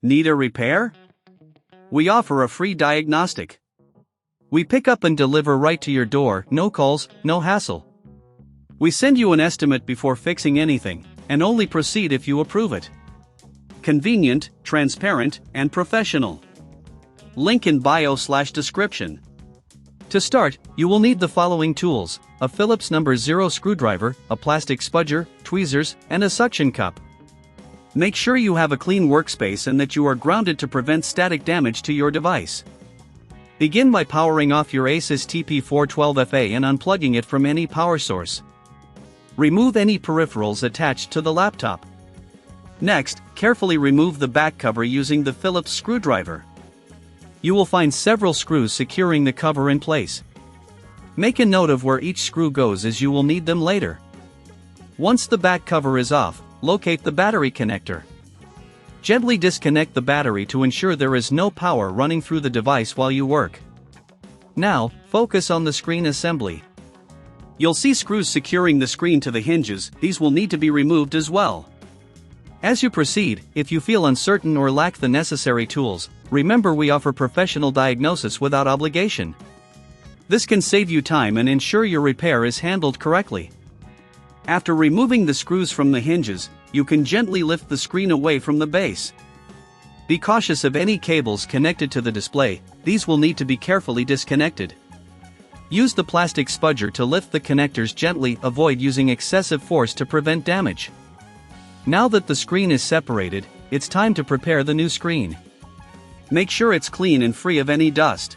Need a repair? We offer a free diagnostic. We pick up and deliver right to your door, no calls, no hassle. We send you an estimate before fixing anything, and only proceed if you approve it. Convenient, transparent, and professional. Link in bio/description. To start, you will need the following tools: a Phillips #0 screwdriver, a plastic spudger, tweezers, and a suction cup. Make sure you have a clean workspace and that you are grounded to prevent static damage to your device. Begin by powering off your Asus TP412FA and unplugging it from any power source. Remove any peripherals attached to the laptop. Next, carefully remove the back cover using the Phillips screwdriver. You will find several screws securing the cover in place. Make a note of where each screw goes as you will need them later. Once the back cover is off, locate the battery connector. Gently disconnect the battery to ensure there is no power running through the device while you work. Now, focus on the screen assembly. You'll see screws securing the screen to the hinges. These will need to be removed as well. As you proceed, if you feel uncertain or lack the necessary tools, remember we offer professional diagnosis without obligation. This can save you time and ensure your repair is handled correctly. After removing the screws from the hinges, you can gently lift the screen away from the base. Be cautious of any cables connected to the display. These will need to be carefully disconnected. Use the plastic spudger to lift the connectors gently. Avoid using excessive force to prevent damage. Now that the screen is separated, it's time to prepare the new screen. Make sure it's clean and free of any dust.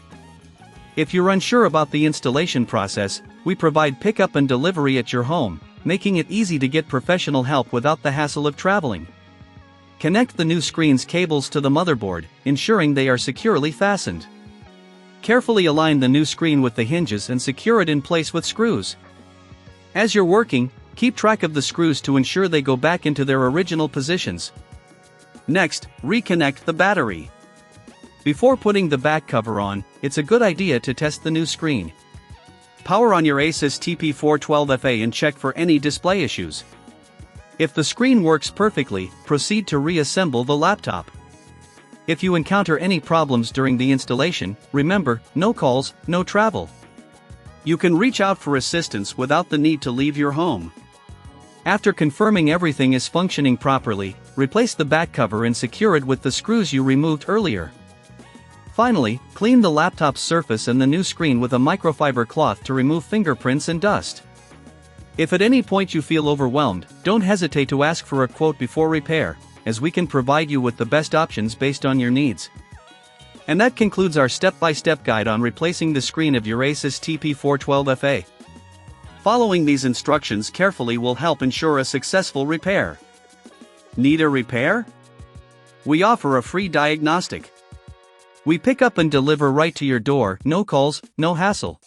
If you're unsure about the installation process, we provide pickup and delivery at your home, making it easy to get professional help without the hassle of traveling. Connect the new screen's cables to the motherboard, ensuring they are securely fastened. Carefully align the new screen with the hinges and secure it in place with screws. As you're working, keep track of the screws to ensure they go back into their original positions. Next, reconnect the battery. Before putting the back cover on, it's a good idea to test the new screen. Power on your Asus TP412FA and check for any display issues. If the screen works perfectly, proceed to reassemble the laptop. If you encounter any problems during the installation, remember, no calls, no travel. You can reach out for assistance without the need to leave your home. After confirming everything is functioning properly, replace the back cover and secure it with the screws you removed earlier. Finally, clean the laptop's surface and the new screen with a microfiber cloth to remove fingerprints and dust. If at any point you feel overwhelmed, don't hesitate to ask for a quote before repair, as we can provide you with the best options based on your needs. And that concludes our step-by-step guide on replacing the screen of your Asus TP412FA. Following these instructions carefully will help ensure a successful repair. Need a repair? We offer a free diagnostic. We pick up and deliver right to your door, no calls, no hassle.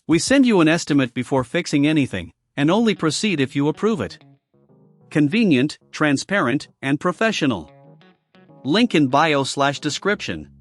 We send you an estimate before fixing anything, and only proceed if you approve it. Convenient, transparent, and professional. Link in bio/description.